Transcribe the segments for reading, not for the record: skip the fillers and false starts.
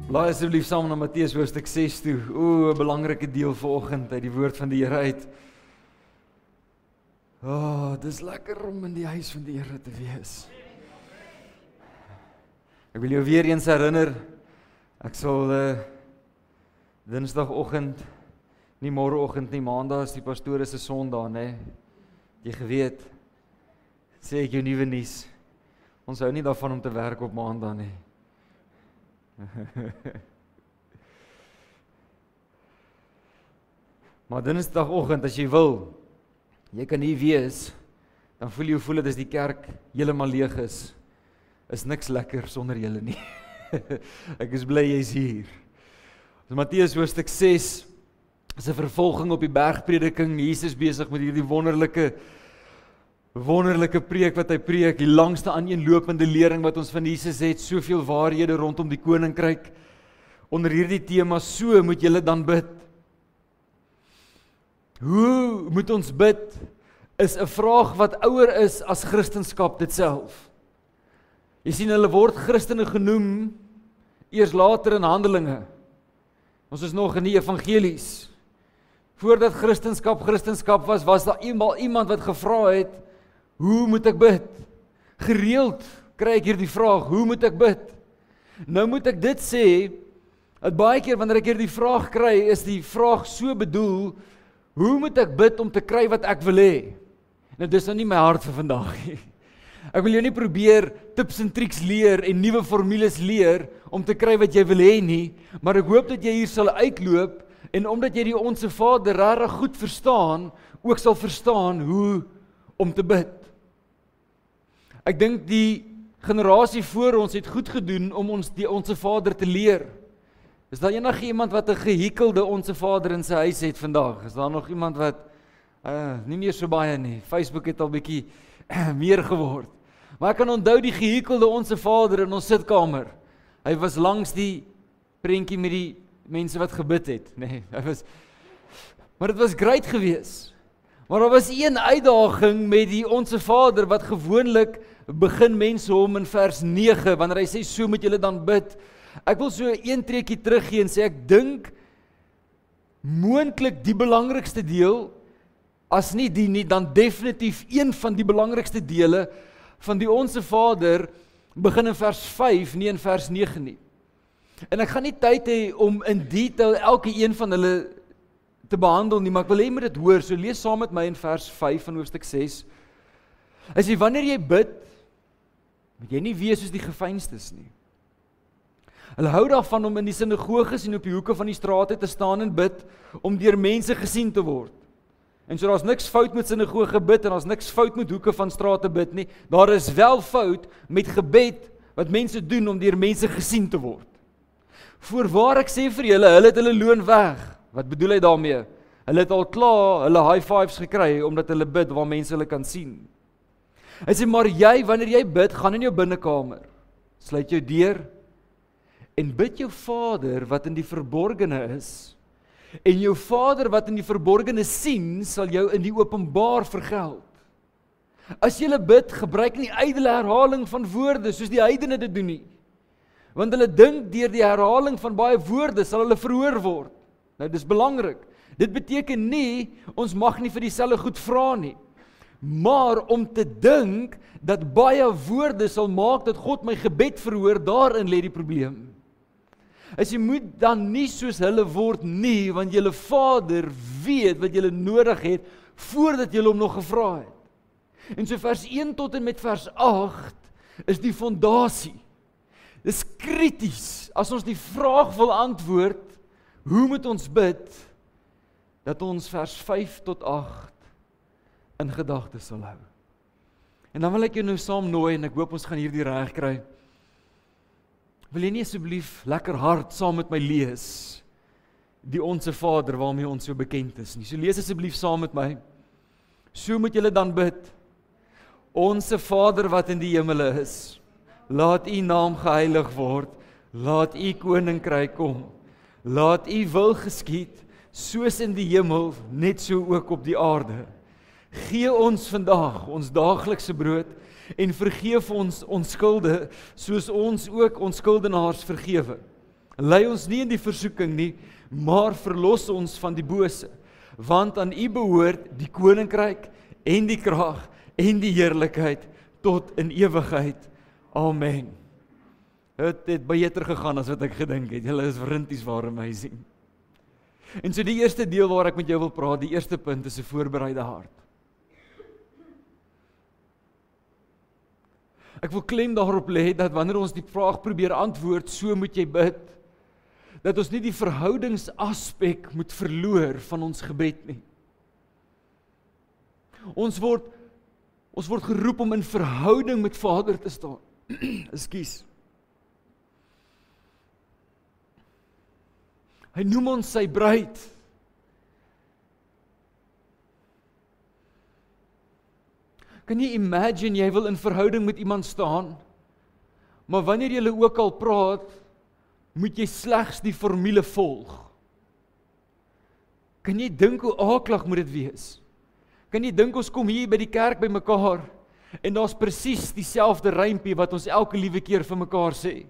Blaai asseblief saam na Matteus hoofstuk 6 toe. O, 'n belangrike deel vanoggend uit die woord van die Here uit. Dis lekker om in die huis van die Here te wees. Ek wil jou weer eens herinner, ek sal Dinsdagoggend, nie môreoggend nie, Maandag is die pastoor se Sondag, né? Jy geweet, sê ek jou nuwe nuus. Ons hou nie daarvan om te werk op Maandag nie. Maar Dinsdagoggend, as jy wil, jy kan hier wees, dan voel dit as die kerk heeltemal leeg is niks lekker sonder julle nie. Ek is bly jy's hier. Matteus hoofstuk 6 is 'n vervolging op die bergprediking. Jesus besig met hierdie wonderlike preek wat hy preek, die langste aaneenlopende lering wat ons van Jesus het, soveel waarhede rondom die koninkryk. Onder hierdie tema, so moet julle dan bid. Hoe moet ons bid, is 'n vraag wat ouer is as Christendom dit self. Jy sien, hulle word Christene genoem, eers later in Handelinge. Ons is nog in die evangelies. Voordat Christendom was daar iemand wat gevra het, hoe moet ek bid? Gereeld kry ek hierdie vraag, hoe moet ek bid? Nou moet ek dit sê, dat baie keer wanneer ek hierdie vraag kry, is die vraag so bedoel, hoe moet ek bid om te kry wat ek wil hê? Nou dis nou nie my hart vir vandag nie. Ek wil jou nie probeer tips en triks leer en nuwe formules leer om te kry wat jy wil hê nie, maar ek hoop dat jy hier sal uitloop en omdat jy die Onse Vader regtig goed verstaan, ook sal verstaan hoe om te bid. Ek dink die generasie voor ons het goed gedoen om ons die Onse Vader te leer. Is daar enige iemand wat 'n gehikelde Onse Vader in sy huis het vandag? Is daar nog iemand wat nie meer so baie nie. Facebook het al bietjie meer geword. Maar ek kan onthou die gehikelde Onse Vader in ons sitkamer. Hy was langs die prentjie met die mense wat gebid het, nee, maar dit was great geweest. Maar daar was een uitdaging met die Onse Vader wat gewoonlik begin mense hom in vers 9 wanneer hy sê so moet julle dan bid. Ek wil so een treukie teruggee en sê ek dink moontlik die belangrikste deel, as nie die nie, dan definitief een van die belangrikste dele van die Onse Vader begin in vers 5, nie in vers 9 nie. En ek gaan nie tyd hê om in detail elke een van hulle te behandel nie, maar ek wil hê moet dit hoor, so lees saam met my in vers 5 van hoofstuk 6. Hy sê, wanneer jy bid, moet jy nie wees soos die gefeinstes nie. Hulle hou daarvan om in die sinagoges en op die hoeke van die strate te staan en bid, om deur mense gesien te word. En so daar's niks fout met sinagoge bid, en daar's niks fout met hoeke van strate bid nie, daar is wel fout met gebed, wat mense doen om deur mense gesien te word. Voorwaar ek sê vir julle, hulle het hulle loon weg. Wat bedoel hy daarmee? Hulle het al klaar hulle high fives gekry, omdat hulle bid waar mense hulle kan sien. Hy sê, maar jy, wanneer jy bid, gaan in jou binnekamer, sluit jou deur, en bid jou Vader wat in die verborgene is, en jou Vader wat in die verborgene sien, sal jou in die openbaar vergeld. As jy bid, gebruik nie ydelle herhaling van woorde, soos die heidene dit doen nie. Want hulle dink deur die herhaling van baie woorde sal hulle verhoor word. Nou dis belangrik. Dit beteken nie, ons mag nie vir dieselfde goed vra nie. Maar om te dink, dat baie woorde sal maak, dat God my gebed verhoor, daarin lê die probleem. As jy moet dan nie soos hulle word nie, want julle Vader weet wat julle nodig het, voordat julle hom nog gevra het. En so vers 1 tot en met vers 8, is die fondasie. Dis krities, as ons die vraag wil antwoord, hoe moet ons bid, dat ons vers 5 tot 8 in gedagte sal hou. En dan wil ek jou nou saam nooi, en ek hoop ons gaan hierdie reg kry. Wil jy nie asseblief lekker hard saam met my lees, die Onse Vader waarmee ons so bekend is nie. So lees asseblief saam met my. So moet julle dan bid. Onse Vader wat in die hemele is, laat u naam geheilig word, laat u koninkryk kom, laat u wil geskied, soos in die hemel, net so ook op die aarde. Gee ons vandag ons daaglikse brood, en vergeef ons ons skulde, soos ons ook ons skuldenaars vergewe. Lei ons nie in die versoeking nie, maar verlos ons van die bose. Want aan U behoort die koninkryk en die krag en die heerlikheid tot in ewigheid. Amen. Het beter gegaan as wat ek gedink het. Julle is vrinties waar amazing. En so die eerste deel waar ek met jou wil praat, die eerste punt is 'n voorbereide hart. Ek wil klem daarop lê dat wanneer ons die vraag probeer antwoord, so moet jy bid, dat ons nie die verhoudingsaspek moet verloor van ons gebed nie. Ons word geroep om in verhouding met Vader te staan. Ekskuus. Hy noem ons sy bruid. Kan jy imagine, jy wil in verhouding met iemand staan, maar wanneer jy ook al praat, moet jy slegs die formule volg. Kan jy dink hoe aaklag moet dit wees? Kan jy dink ons kom hier by die kerk by mekaar, en daar's presies dieselfde rympie wat ons elke liewe keer vir mekaar sê?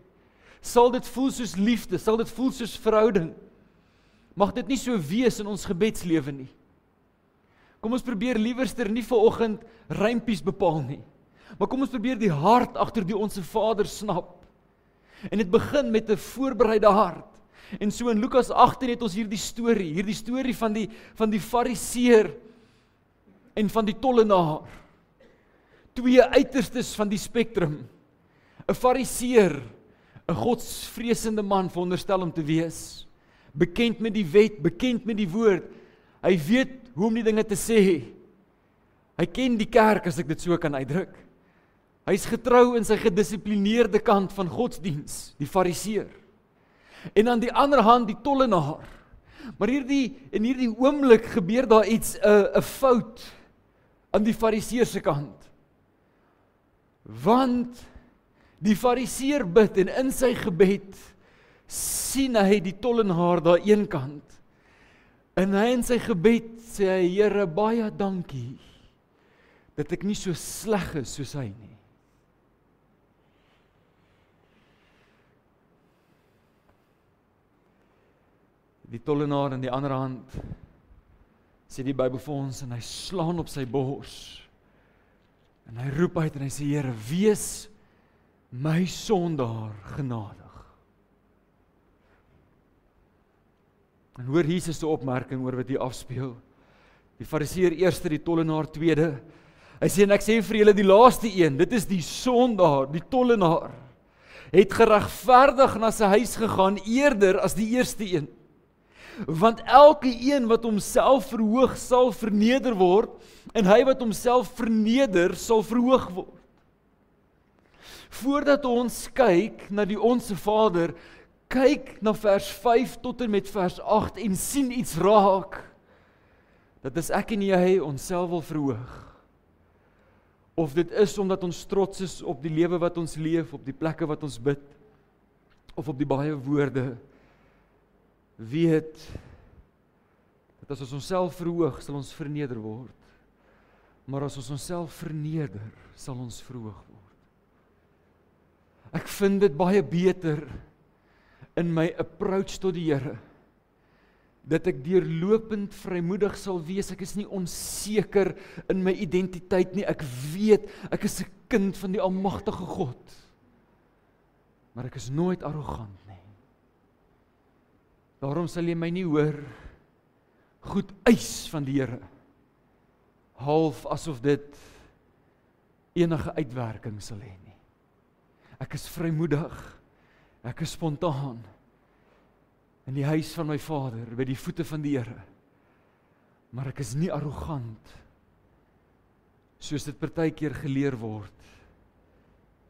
Sal dit voel soos liefde? Sal dit voel soos verhouding? Mag dit nie so wees in ons gebedslewe nie. Kom ons probeer liewerster nie vanoggend rympies bepaal nie, maar kom ons probeer die hart agter die Onse Vader snap. En dit begin met 'n voorbereide hart. En so in Lukas 18 het ons hierdie storie van die fariseer en van die tollenaar. Twee uiterstes van die spektrum. 'n Fariseer, 'n godsvreesende man veronderstel om te wees, bekend met die wet, bekend met die woord. Hy weet hoe om die dinge te sê. Hy ken die kerk, as ek dit so kan uitdruk. Hy is getrou in sy gedissiplineerde kant van godsdiens, die fariseer. En aan die ander hand die tollenaar. Maar in hierdie oomblik gebeur daar iets, 'n fout aan die fariseer se kant. Want die fariseer bid en in sy gebed sien hy die tollenaar daar een kant. En hy in sy gebed sê hy, Here, baie dankie dat ek nie so sleg is soos hy nie. Die tollenaar aan die ander hand, sê die Bybel vir ons, en hy slaan op sy bors. En hy roep uit en hy sê, Here, wees my sondaar genadig. En hoor Jesus se opmerking oor wat hier afspeel. Die fariseer eerste, die tollenaar tweede. Hy sê, en ek sê vir julle, die laaste een, dit is die sondaar, die tollenaar, het geregverdig na sy huis gegaan eerder as die eerste een. Want elke een wat homself verhoog sal verneder word, en hy wat homself verneder sal verhoog word. Voordat ons kyk na die Onse Vader, kyk na vers 5 tot en met vers 8 en sien iets raak. Dat is ek en jy onsself wil verhoog. Of dit is omdat ons trots is op die lewe wat ons leef, op die plekke wat ons bid, of op die baie woorde, weet dat as ons onsself verhoog, sal ons verneder word. Maar as ons onsself verneder, sal ons verhoog word. Ek vind dit baie beter in my approach tot die Here, dat ek deurlopend vrymoedig sal wees. Ek is nie onseker in my identiteit nie. Ek weet, ek is 'n kind van die almagtige God. Maar ek is nooit arrogant nie. Daarom sal jy my nie hoor goed eis van die Here, half asof dit enige uitwerking sal hê nie. Ek is vrymoedig. Ek is spontaan in die huis van my Vader, by die voete van die Here. Maar ek is nie arrogant, soos dit partykeer geleer word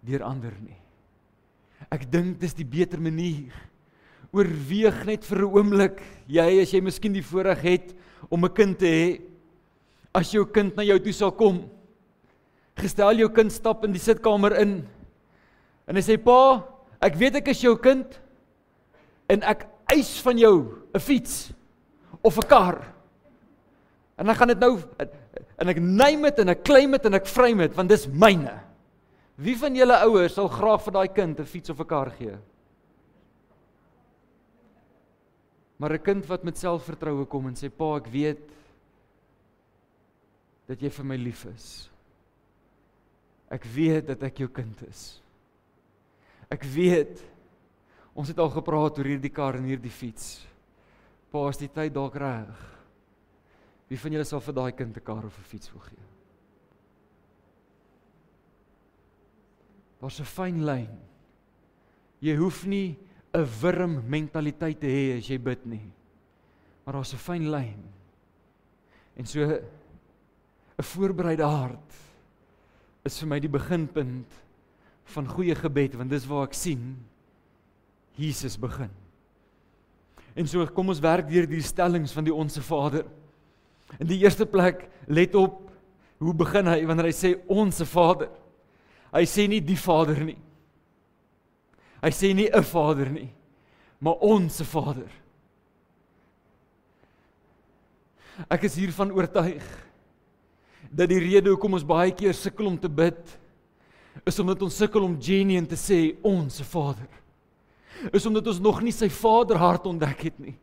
deur ander nie. Ek dink dis die beter manier. Oorweeg net vir 'n oomblik, as jy miskien die voorreg het om 'n kind te hê, as jou kind na jou toe sal kom, gestel jou kind stap in die sitkamer in, en hy sê, pa, ek weet ek is jou kind, en ek eis van jou 'n fiets, of 'n kar, en ek gaan dit nou, en ek neem dit, en ek claim dit, en ek frame dit, want dis myne. Wie van julle ouers sal graag vir daai kind 'n fiets of 'n kar gee? Maar 'n kind wat met selfvertroue kom en sê, pa, ek weet dat jy vir my lief is. Ek weet dat ek jou kind is. Ek weet, ons het al gepraat oor hierdie kar en hierdie fiets. Pa, is die tyd dalk reg? Wie van julle sal vir daai kind 'n kar of 'n fiets wil gee? Daar's 'n fyn lyn. Jy hoef nie 'n wurm mentaliteit te hê as jy bid nie. Maar daar's 'n fyn lyn. En so 'n voorbereide hart is vir my die beginpunt van goeie gebed, want dis waar ek sien Jesus begin. En so kom ons werk deur die stellings van die Onse Vader. In die eerste plek, let op, hoe begin hy wanneer hy sê Onse Vader? Hy sê nie die Vader nie. Hy sê nie 'n Vader nie, maar Onse Vader. Ek is hiervan oortuig dat die rede hoekom ons baie keer sukkel om te bid, is omdat ons sukkel om genuine te sê Onse Vader. Is omdat ons nog nie sy vaderhart ontdek het nie.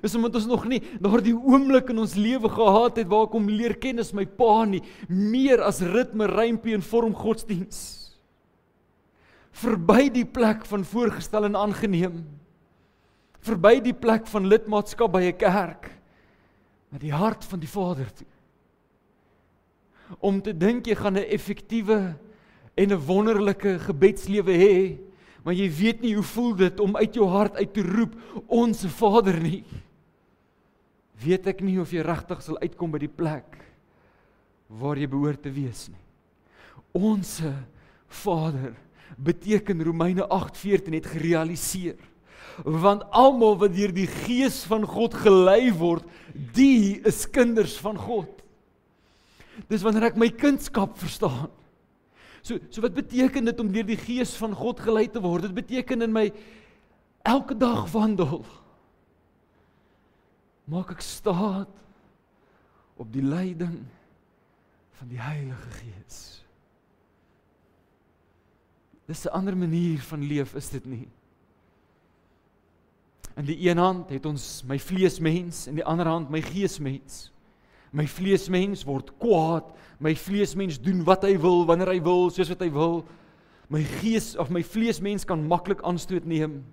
Is omdat ons nog nie daardie oomblik in ons lewe gehad het waar ek hom leer ken as my pa nie, meer as ritme, rympie en vorm godsdiens. Verby die plek van voorgestel en aangeneem. Verby die plek van lidmaatskap by 'n kerk, na die hart van die Vader toe. Om te dink jy gaan 'n effektiewe en 'n wonderlike gebedslewe hê, maar jy weet nie hoe voel dit om uit jou hart uit te roep, Onse Vader nie. Weet ek nie of jy regtig sal uitkom by die plek waar jy behoort te wees nie. Onse Vader beteken Romeine 8:14 het gerealiseer. Want almal wat deur die Gees van God gelei word, die is kinders van God. Dis wanneer ek my kindskap verstaan. So wat beteken dit om deur die Gees van God gelei te word? Dit beteken in my elke dag wandel maak ek staat op die leiding van die Heilige Gees. Dis 'n ander manier van leef, is dit nie? In die een hand het ons my vleesmens, in die ander hand my geesmens. My vleesmens word kwaad, my vleesmens doen wat hy wil, wanneer hy wil, soos wat hy wil. My vleesmens kan maklik aanstoot neem.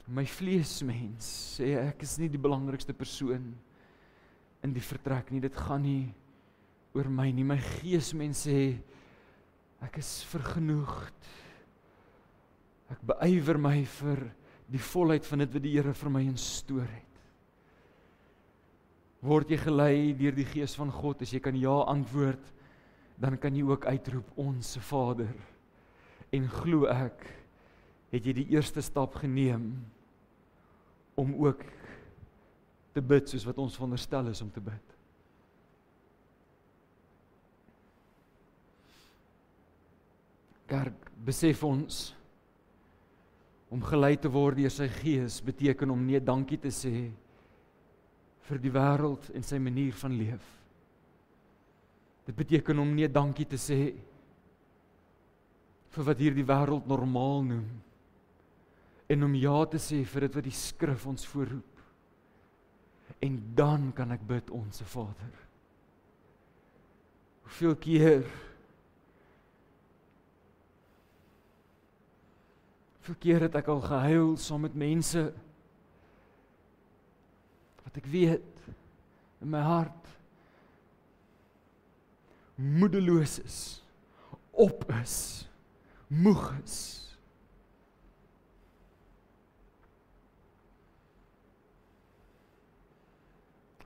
My vleesmens sê ek is nie die belangrikste persoon in die vertrek nie, dit gaan nie oor my nie. My geesmens sê ek is vergenoegd. Ek beywer my vir die volheid van dit wat die Here vir my instoor het. Word jy gelei deur die Gees van God, as jy kan ja antwoord, dan kan jy ook uitroep, Onse Vader. En glo ek, het jy die eerste stap geneem om ook te bid soos wat ons veronderstel is om te bid. Kerk, besef ons, om gelei te word deur sy Gees beteken om nee dankie te sê vir die wêreld en sy manier van leef. Dit beteken om nee dankie te sê vir wat hierdie wêreld normaal noem en om ja te sê vir dit wat die Skrif ons voorroep. En dan kan ek bid, Onse Vader. Hoeveel keer het ek al gehuil saam met mense wat ek weet in my hart moedeloos is, op is, moeg is.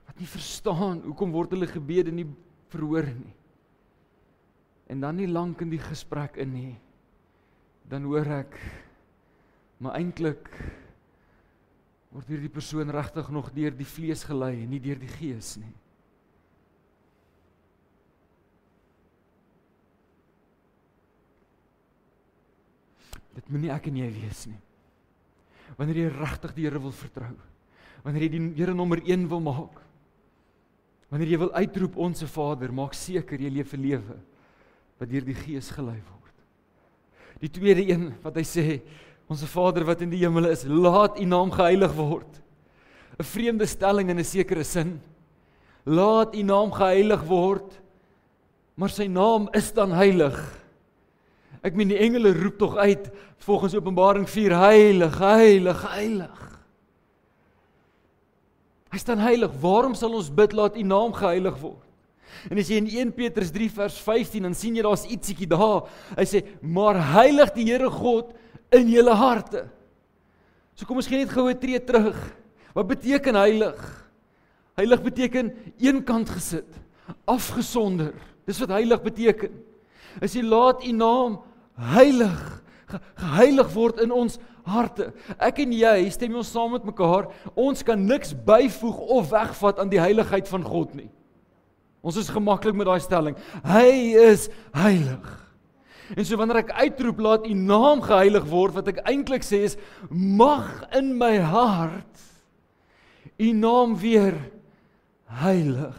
Wat nie verstaan, hoekom word hulle gebede nie verhoor nie. En dan nie lank in die gesprek in nie, dan hoor ek, maar eintlik word hierdie persoon regtig nog deur die vlees gelei en nie deur die Gees nie. Dit moet nie ek en jy wees nie. Wanneer jy regtig die Here wil vertrou, wanneer jy die Here nommer 1 wil maak, wanneer jy wil uitroep, Onse Vader, maak seker jy leef 'n lewe wat deur die Gees gelei word. Die tweede een wat hy sê, Onse Vader wat in die hemel is, laat U naam geheilig word. 'n vreemde stelling in 'n sekere sin. Laat U naam geheilig word, maar sy naam is dan heilig. Ek meen die engele roep tog uit volgens Openbaring 4, heilig, heilig, heilig. Hy is dan heilig. Waarom sal ons bid laat U naam geheilig word? En as jy in 1 Petrus 3 vers 15, dan sien jy daar's ietsiekie daar. Hy sê, maar heilig die Here God in julle harte. So kom ons gee net gou 'n tree terug. Wat beteken heilig? Heilig beteken eenkant gesit, afgesonder. Dis wat heilig beteken. As jy laat U naam heilig, geheilig word in ons harte. Ek en jy, stem ons saam met mekaar, ons kan niks byvoeg of wegvat aan die heiligheid van God nie. Ons is gemaklik met daai stelling. Hy is heilig. En so wanneer ek uitroep, laat U naam geheilig word, wat ek eintlik sê is, mag in my hart U naam weer heilig,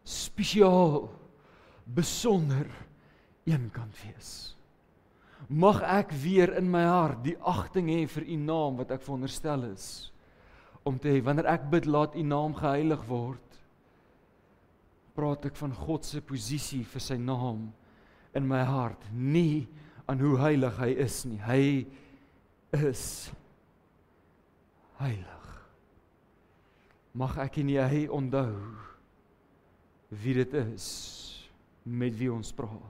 spesiaal, besonder, eenkant wees. Mag ek weer in my hart die agting hê vir U naam wat ek veronderstel is om te hê. Wanneer ek bid, laat U naam geheilig word, praat ek van God se posisie vir sy naam in my hart, nie aan hoe heilig hy is nie. Hy is heilig. Mag ek en jy onthou wie dit is met wie ons praat.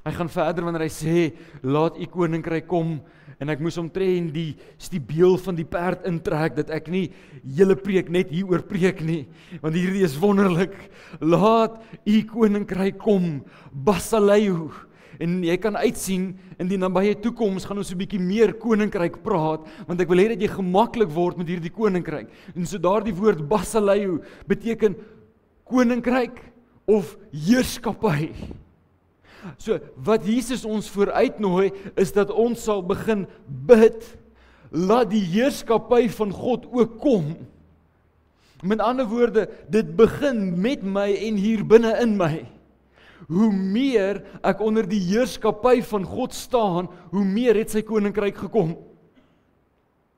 Hy gaan verder wanneer hy sê, laat U koninkryk kom, en ek moes omtrent die stibeel van die perd intrek, dat ek nie hele preek net hieroor preek nie, want hierdie is wonderlik. Laat U koninkryk kom, Basaleu, en jy kan uitsien, in die nabye toekoms gaan ons 'n bietjie meer koninkryk praat, want ek wil hê dat jy gemaklik word met hierdie koninkryk. En so daardie woord Basaleu beteken koninkryk of heerskappy. So, wat Jesus ons vooruitnooi, is dat ons sal begin bid, laat die heerskappy van God ook kom. Met ander woorde, dit begin met my en hier binne in my. Hoe meer ek onder die heerskappy van God staan, hoe meer het sy koninkryk gekom.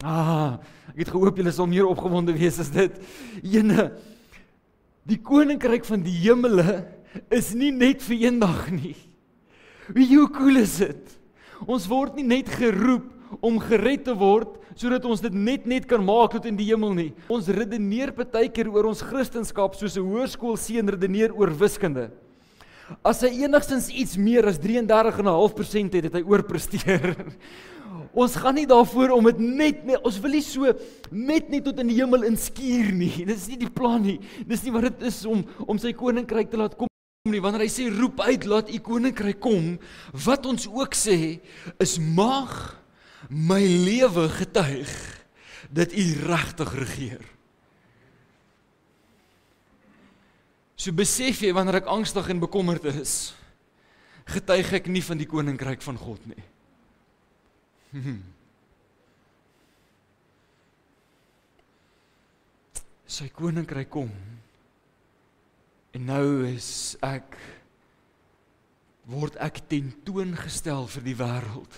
Ek het gehoop julle sal meer opgewonde wees as dit. Die koninkryk van die hemele is nie net vir eendag nie. Weet jy hoe cool is dit? Ons word nie net geroep om gered te word, sodat ons dit net kan maak tot in die hemel nie. Ons redeneer partykeer oor ons Christendom soos 'n hoërskoolseun redeneer oor wiskunde. As hy enigstens iets meer as 33,5% het, het hy oorpresteer. Ons gaan nie daarvoor om dit net, ons wil nie so net tot in die hemel inskuur nie. Dis nie die plan nie. Dis nie wat dit is om sy koninkryk te laat kom nie. Wanneer hy sê, roep uit, laat U koninkryk kom, wat ons ook sê, is mag my lewe getuig dat U regtig regeer. So besef jy, wanneer ek angstig en bekommerd is, getuig ek nie van die koninkryk van God nie. Sy koninkryk kom, en nou word ek tentoongestel vir die wêreld.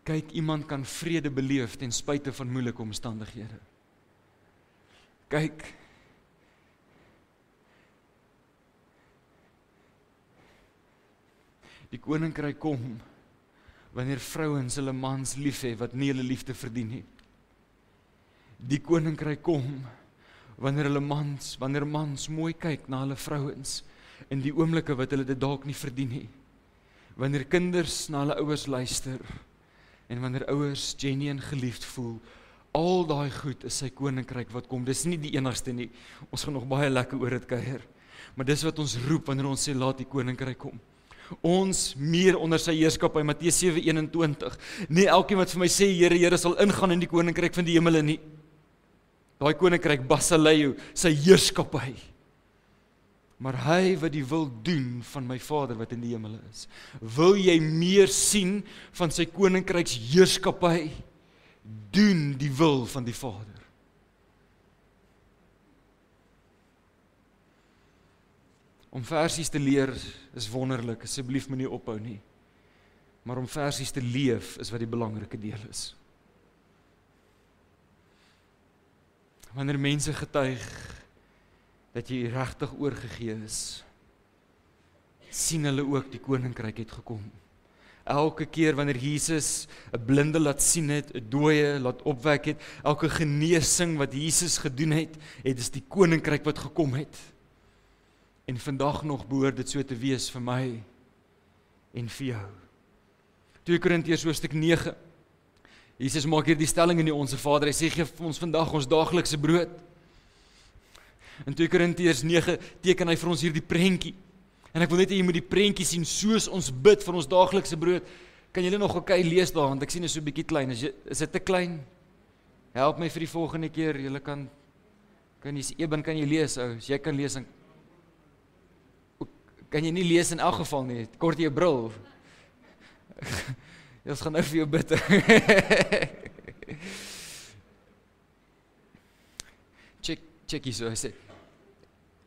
Kyk, iemand kan vrede beleef ten spyte van moeilike omstandighede. Kyk, die koninkryk kom wanneer vrouens hulle mans lief hê wat nie hulle liefde verdien nie. Die koninkryk kom wanneer mans mooi kyk na hulle vrouens in die oomblikke wat hulle dit dalk nie verdien nie. Wanneer kinders na hulle ouers luister en wanneer ouers genuine geliefd voel, al daai goed is sy koninkryk wat kom. Dis nie die enigste nie. Ons gaan nog baie lekker oor dit kuier. Maar dis wat ons roep wanneer ons sê laat die koninkryk kom. Ons meer onder sy heerskappy, Matteus 7:21. Nie elkeen wat vir my sê Here, Here sal ingaan in die koninkryk van die hemele nie. Daai koninkryk Basaleu, sy heerskappy. Maar hy wat die wil doen van my Vader wat in die hemele is. Wil jy meer sien van sy koninkryks heerskappy? Doen die wil van die Vader. Om versies te leer is wonderlik, asseblief moenie ophou nie. Maar om versies te leef is wat die belangrike deel is. wanneer mense getuig dat jy regtig oorgegee is, sien hulle ook die koninkryk het gekom. Elke keer wanneer Jesus 'n blinde laat sien het, 'n dooie laat opwek het, elke genesing wat Jesus gedoen het, is die koninkryk wat gekom het. En vandag nog behoort dit so te wees vir my en vir jou. 2 Korintiërs hoofstuk 9. Jesus maak hier die stelling in die Onse Vader. Hy sê, gee vir ons vandag ons daaglikse brood. In 2 Korintiërs 9 teken hy vir ons hier die prentjie. En ek wil net hê jy moet die prentjie sien, soos ons bid vir ons daaglikse brood. Kan julle nog oké lees daar, want ek sien is so 'n bietjie klein. Is dit te klein? Help my vir die volgende keer. Julle kan jy Eben, kan jy lees, ou? As jy kan lees, dan kan jy nie lees in elk geval nie. Kort jou bril. Ons gaan nou vir jou bid. Check hier so, hy sê,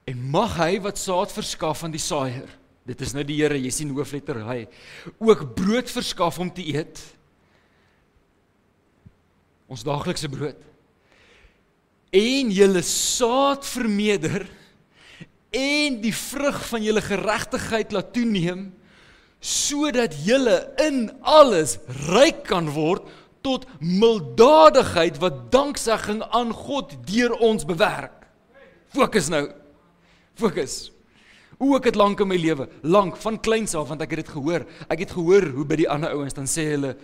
en mag hy wat saad verskaf aan die saaier, dit is nou die Here, jy sien hoofletter hy, ook brood verskaf om te eet, ons daaglikse brood, en julle saad vermeerder, en die vrug van julle geregtigheid laat toeneem, sodat julle in alles ryk kan word, tot milddadigheid wat danksegging aan God deur ons bewerk. Fokus nou. Fokus. Ek het lank in my lewe, lank, van kleins af, want ek het dit gehoor. Ek het gehoor hoe by die ander ouens, dan sê hulle,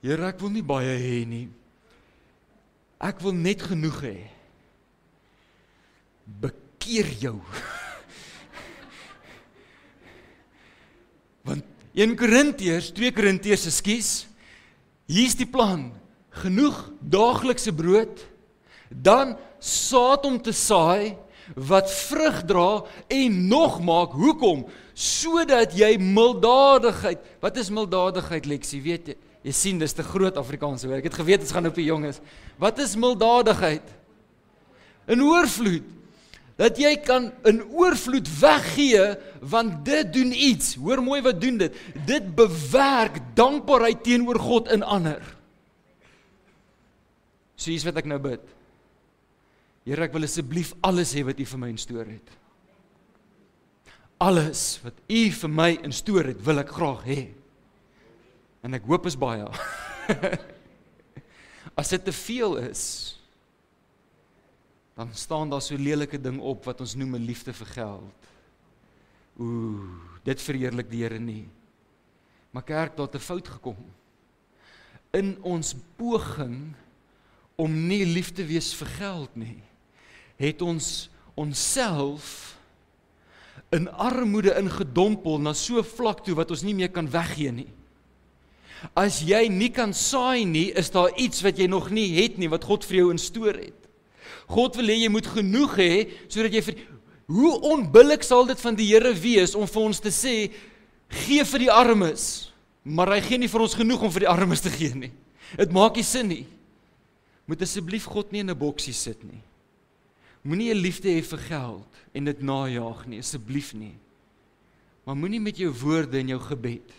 Here, ek wil nie baie hê nie. Ek wil net genoeg hê. Bekeer jou. Want 2 Korintiërs, ekskuus, hier is die plan, genoeg daaglikse brood, dan saad om te saai, wat vrug dra en nog maak, hoekom? Sodat jy milddadigheid, wat is milddadigheid, Lexie, weet jy? Jy sien, dis te groot Afrikaanse woord, ek het geweet, dit gaan op die jonges. Wat is milddadigheid? In oorvloed, dat jy kan in oorvloed weggee, want dit doen iets, hoor mooi wat doen dit, dit bewerk dankbaarheid teenoor God in ander. So hier's wat ek nou bid. Here, ek wil asseblief alles hê wat U vir my instoor het. Alles wat U vir my instoor het, wil ek graag hê. En ek hoop is baie. As dit te veel is, dan staan daar so lelike ding op wat ons noem 'n liefde vir geld. Dit verheerlik die Here nie. Maar kerk, daar het 'n fout gekom. In ons poging om nie lief te wees vir geld nie, het ons onsself in armoede ingedompel na so vlak toe wat ons nie meer kan weggee nie. As jy nie kan saai nie, is daar iets wat jy nog nie het nie, wat God vir jou instoor het. God wil hê jy moet genoeg hê, sodat jy hoe onbillik sal dit van die Here wees om vir ons te sê, gee vir die armes, maar hy gee nie vir ons genoeg om vir die armes te gee nie. Dit maak nie sin nie. Moet asseblief God nie in 'n boksie sit nie. Moenie 'n liefde hê vir geld en dit najaag nie, asseblief nie. Maar moenie met jou woorde en jou gebed.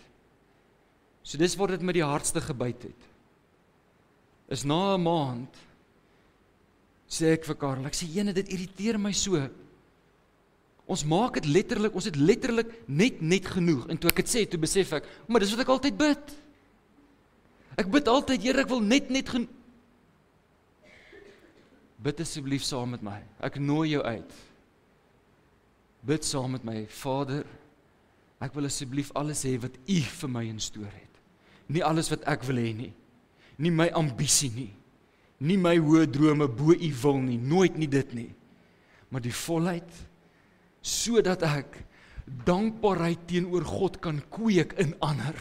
So dis waar dit met die hardste gebyt het. Is na 'n maand, sê ek vir Karel, ek sê, jene, dit irriteer my so. Ons maak dit letterlik, ons het letterlik net genoeg. En toe ek dit sê, toe besef ek, maar dis wat ek altyd bid. Ek bid altyd, Here, ek wil net genoeg. Bid asseblief saam met my. Ek nooi jou uit. Bid saam met my. Vader, ek wil asseblief alles hê wat U vir my instoor het. Nie alles wat ek wil hê nie. Nie my ambisie nie. Nie my hoë drome bo U wil nie. Nooit nie dit nie. Maar die volheid, sodat ek dankbaarheid teenoor God kan kweek in ander.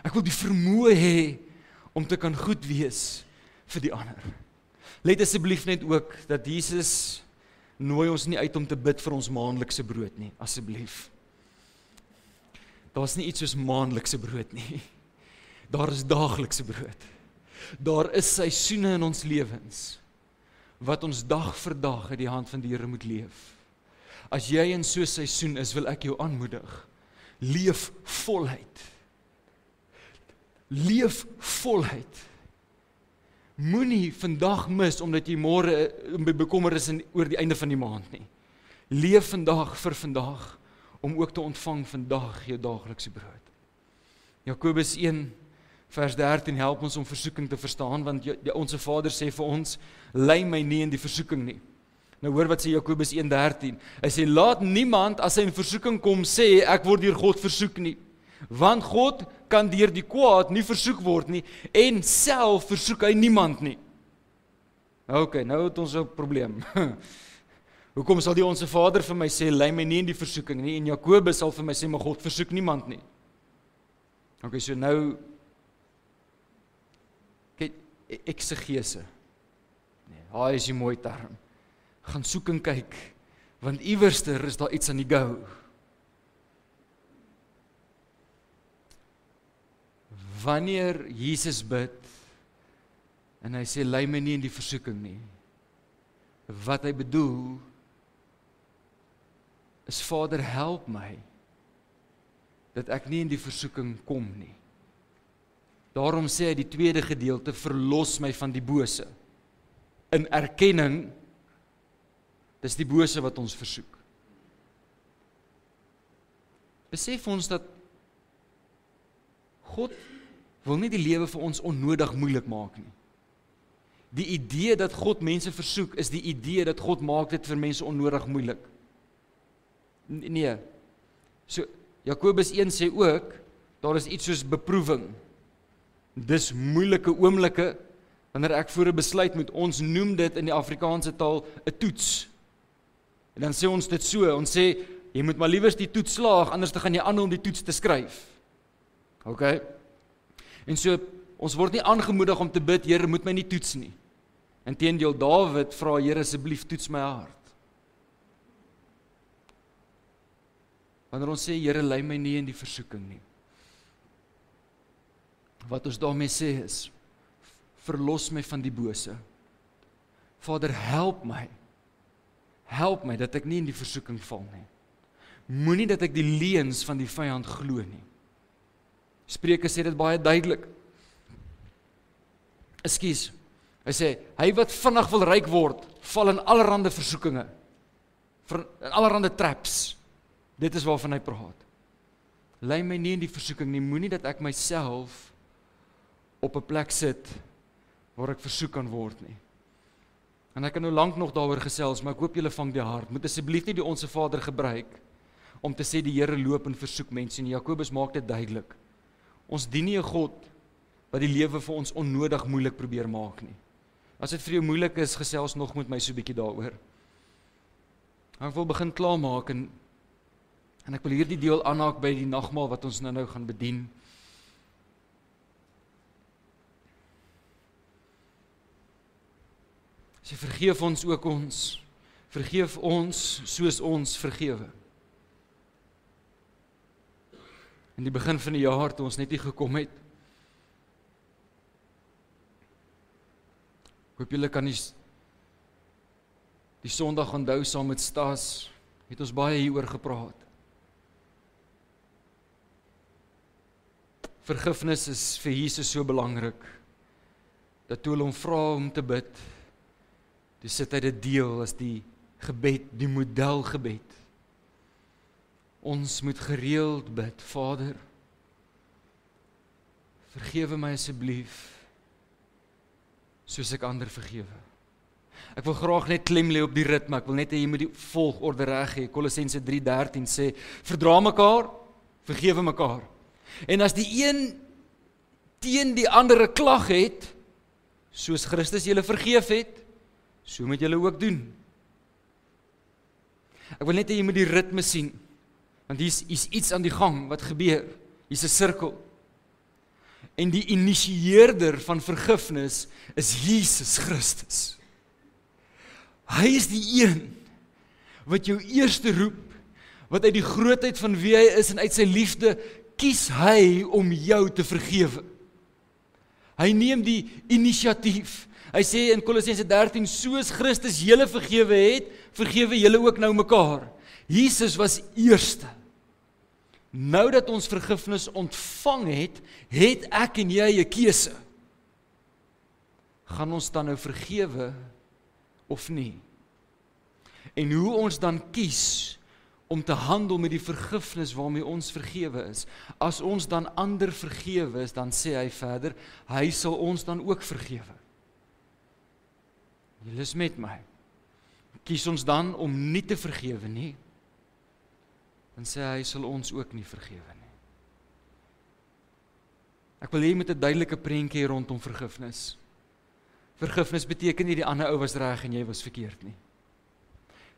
Ek wil die vermoë hê om te kan goed wees vir die ander. Let asseblief net ook dat Jesus nooi ons nie uit om te bid vir ons maandelikse brood nie, asseblief. Daar is nie iets soos maandelikse brood nie. Daar is daaglikse brood. Daar is seisoene in ons lewens wat ons dag vir dag uit die hand van die Here moet leef. As jy in so 'n seisoen is, wil ek jou aanmoedig. Leef voluit. Leef voluit. Moenie vandag mis, omdat jy môre bekommer is oor die einde van die maand nie. Leef vandag vir vandag, om ook te ontvang vandag jou daaglikse brood. Jakobus 1 vers 13 help ons om versoeking te verstaan, want ons Vader sê vir ons, lei my nie in die versoeking nie. Nou hoor wat sê Jakobus 1:13. Hy sê, laat niemand as hy in versoeking kom sê, ek word deur God versoek nie. Want God kan deur die kwaad nie versoek word nie, en self versoek hy niemand nie. Ok, nou het ons 'n probleem. Hoekom sal die onse Vader vir my sê, lei my nie in die versoeking nie, en Jakobus sal vir my sê, maar God versoek niemand nie. Ok, so nou, kyk, eksegese. Nee, daar is die mooi term. Gaan soek en kyk, want iewerster is daar iets aan die go. Wanneer Jesus bid, en hy sê, lei my nie in die versoeking nie, wat hy bedoel, is Vader, help my, dat ek nie in die versoeking kom nie. Daarom sê hy die tweede gedeelte, verlos my van die bose. In erkenning, dis die bose wat ons versoek. Besef ons dat God wil nie die lewe vir ons onnodig moeilik maak nie. Die idee dat God mense versoek, is die idee dat God maak dit vir mense onnodig moeilik. Nee. So, Jakobus 1 sê ook, daar is iets soos beproewing. Dis moeilike oomblikke, wanneer ek voor 'n besluit moet, ons noem dit in die Afrikaanse taal 'n toets. En dan sê ons dit so, ons sê, jy moet maar liewers die toets slaag, anders dan gaan jy aanhou om die toets te skryf. Ok? En so, ons word nie aangemoedig om te bid, Here, moet my nie toets nie. Inteendeel, Dawid vra, Here, asseblief toets my hart. Wanneer ons sê, Here, lei my nie in die versoeking nie. Wat ons daarmee sê is, verlos my van die bose. Vader, help my dat ek nie in die versoeking val nie. Moenie dat ek die leuns van die vyand glo nie. Spreuke sê dit baie duidelik. Ekskuus, hy sê, hy wat vinnig wil ryk word, val in allerhande versoekinge, in allerhande traps. Dit is waarvan hy praat. Lei my nie in die versoeking nie, moenie dat ek myself op 'n plek sit, waar ek versoek kan word nie. En ek kan nou lank nog daaroor gesels, maar ek hoop julle vang die hart. Moet asseblief nie die onse Vader gebruik, om te sê die Here loop en versoek mense nie. Jakobus maak dit duidelik. Ons dien nie 'n God, wat die lewe vir ons onnodig moeilik probeer maak nie. As dit vir jou moeilik is, gesels nog met my so 'n bietjie daaroor. Ek wil begin klaarmaak, en ek wil hierdie deel aanhaak by die nagmaal wat ons nou gaan bedien. Sy vergeef ons ook ons, vergeef ons soos ons vergewe. In die begin van die jaar, toe ons net hier gekom het, ek hoop julle kan die Sondag onthou saam met Stas, het ons baie hieroor gepraat. Vergifnis is vir Jesus so belangrik, dat toe hulle hom vra om te bid, toe sit hy dit deel as die gebed, die modelgebed. Ons moet gereeld bid, Vader, vergewe my asseblief, soos ek ander vergewe. Ek wil graag net klem lê op die ritme, ek wil net hê jy moet die volgorde reg hê. Kolossense 3:13 sê, verdra mekaar, vergewe mekaar. En as die een teen die ander 'n klag het, soos Christus julle vergeef het, so moet julle ook doen. Ek wil net hê jy moet die ritme sien, want hier's iets aan die gang wat gebeur. Hier's 'n sirkel. En die initieerder van vergifnis is Jesus Christus. Hy is die een wat jou eerste roep, wat uit die grootheid van wie hy is en uit sy liefde, kies hy om jou te vergewe. Hy neem die inisiatief. Hy sê in Kolossense 13, soos Christus julle vergewe het, vergewe julle ook nou mekaar. Jesus was eerste. Nou dat ons vergifnis ontvang het, het ek en jy 'n keuse. gaan ons dan nou vergewe of nie? En hoe ons dan kies om te handel met die vergifnis waarmee ons vergewe is. As ons dan ander vergewe is, dan sê hy verder, hy sal ons dan ook vergewe. Julle is met my. Kies ons dan om nie te vergewe nie, dan sê hy sal ons ook nie vergewe nie. Ek wil hê met 'n duidelike prentjie rondom vergifnis. Vergifnis beteken nie die ander ou was reg en jy was verkeerd nie.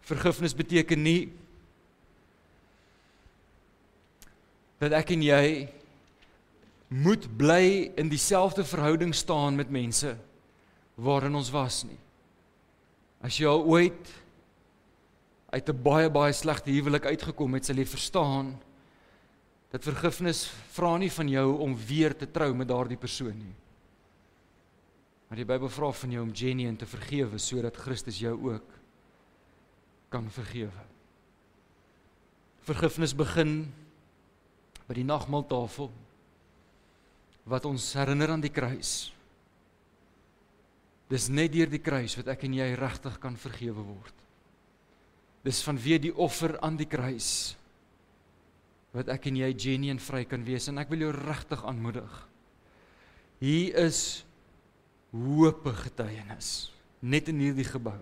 Vergifnis beteken nie dat ek en jy moet bly in dieselfde verhouding staan met mense waarin ons was nie. As jy al ooit uit 'n baie slegte huwelik uitgekom het, sal jy verstaan dat vergifnis vra nie van jou om weer te trou met daardie persoon nie. Maar die Bybel vra van jou om genuine te vergewe, sodat Christus jou ook kan vergewe. Vergifnis begin by die nagmaaltafel, wat ons herinner aan die kruis. Dis net deur die kruis wat ek en jy regtig kan vergewe word. Dis vanweë die offer aan die kruis wat ek en jy genuine vry kan wees, en ek wil jou regtig aanmoedig. Hier is hope getuienis, net in hierdie gebou,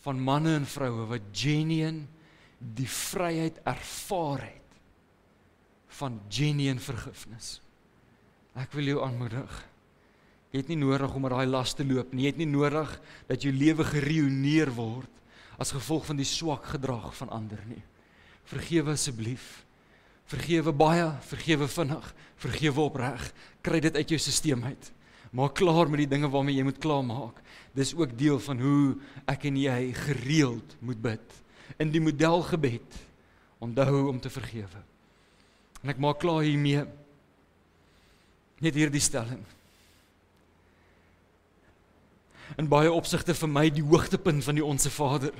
van manne en vroue wat genuine die vryheid ervaar het van genuine vergifnis. Ek wil jou aanmoedig. Jy het nie nodig om met daai las te loop nie. Jy het nie nodig dat jou lewe gereüneer word as gevolg van die swak gedrag van ander nie. Vergewe asseblief. Vergewe baie, vergewe vinnig, vergewe opreg. Kry dit uit jou sisteem uit. Maak klaar met die dinge waarmee jy moet klaarmaak. Dis ook deel van hoe ek en jy gereeld moet bid. In die modelgebed, onthou om te vergewe. En ek maak klaar hiermee, net hierdie stelling. In baie opsigte vir my die hoogtepunt van die Onse Vader.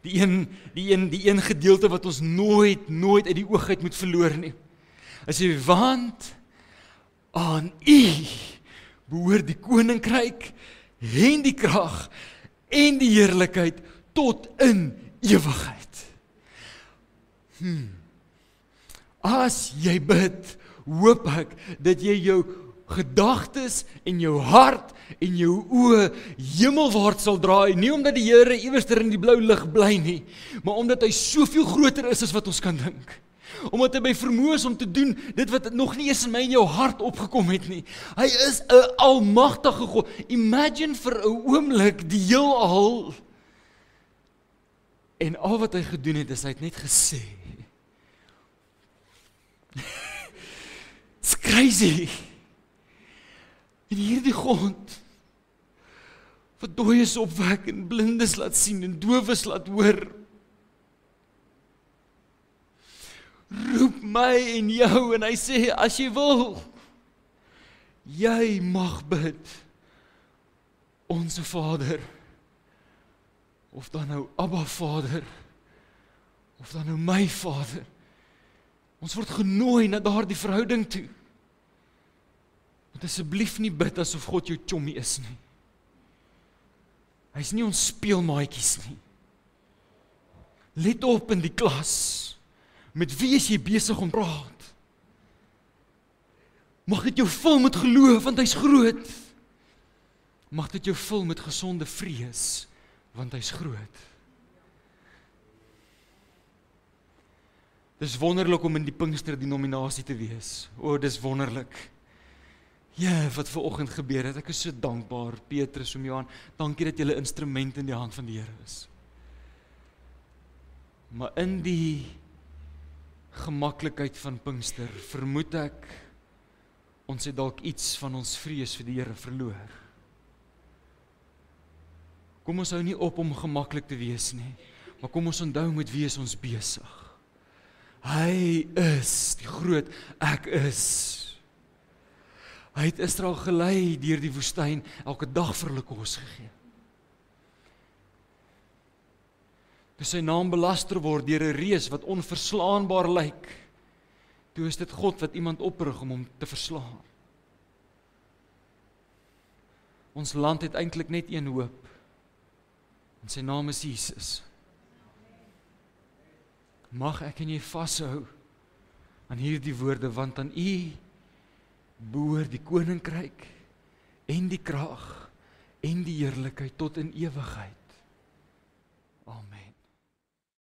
Die een gedeelte wat ons nooit uit die oog uit moet verloor nie. As jy want aan U behoort die koninkryk en die krag en die heerlikheid tot in ewigheid. As jy bid, hoop ek dat jy jou gedagtes en jou hart en jou oë hemelwaarts sal draai, nie omdat die Here iewerster in die blou lug bly nie, maar omdat hy soveel groter is as wat ons kan dink. Omdat hy by vermoë is om te doen dit wat nog nie eens in my en jou hart opgekom het nie. Hy is 'n almagtige God. Imagine vir 'n oomblik die heelal. En al wat hy gedoen het, is hy het net gesê. It's crazy. En hierdie God, wat dooies opwek en blindes laat sien en dowes laat hoor, roep my en jou en hy sê, as jy wil, jy mag bid, Onse Vader, of dan nou Abba Vader, of dan nou my Vader. Ons word genooi na daardie verhouding toe. Want asseblief nie bid asof God jou chommie is nie. Hy is nie ons speelmaatjies nie. Let op in die klas. Met wie is jy besig om praat? Mag dit jou vul met geloof, want hy's groot. Mag dit jou vul met gesonde vrees, want hy's groot. Dis wonderlik om in die Pinkster denominasie te wees. O, dis wonderlik. Ja, wat vanoggend gebeur het, ek is so dankbaar, Petrus, om jou aan. Dankie dat jy 'n instrument in die hand van die Here is. Maar in die gemaklikheid van Pinkster, vermoed ek, ons het dalk iets van ons vrees vir die Here verloor. Kom ons hou nie op om gemaklik te wees nie, maar kom ons onthou met wie is ons besig. Hy is die groot ek is. Hy het Israel gelei deur die woestyn, elke dag vir hulle kos gegee. Toe sy naam belaster word deur 'n reus wat onverslaanbaar lyk, toe is dit God wat iemand oprig om hom te verslaan. Ons land het eintlik net een hoop. En sy naam is Jesus. Mag ek en jy vashou aan hierdie woorde, want aan U behoort die koninkryk en die krag en die heerlikheid tot in ewigheid. Amen.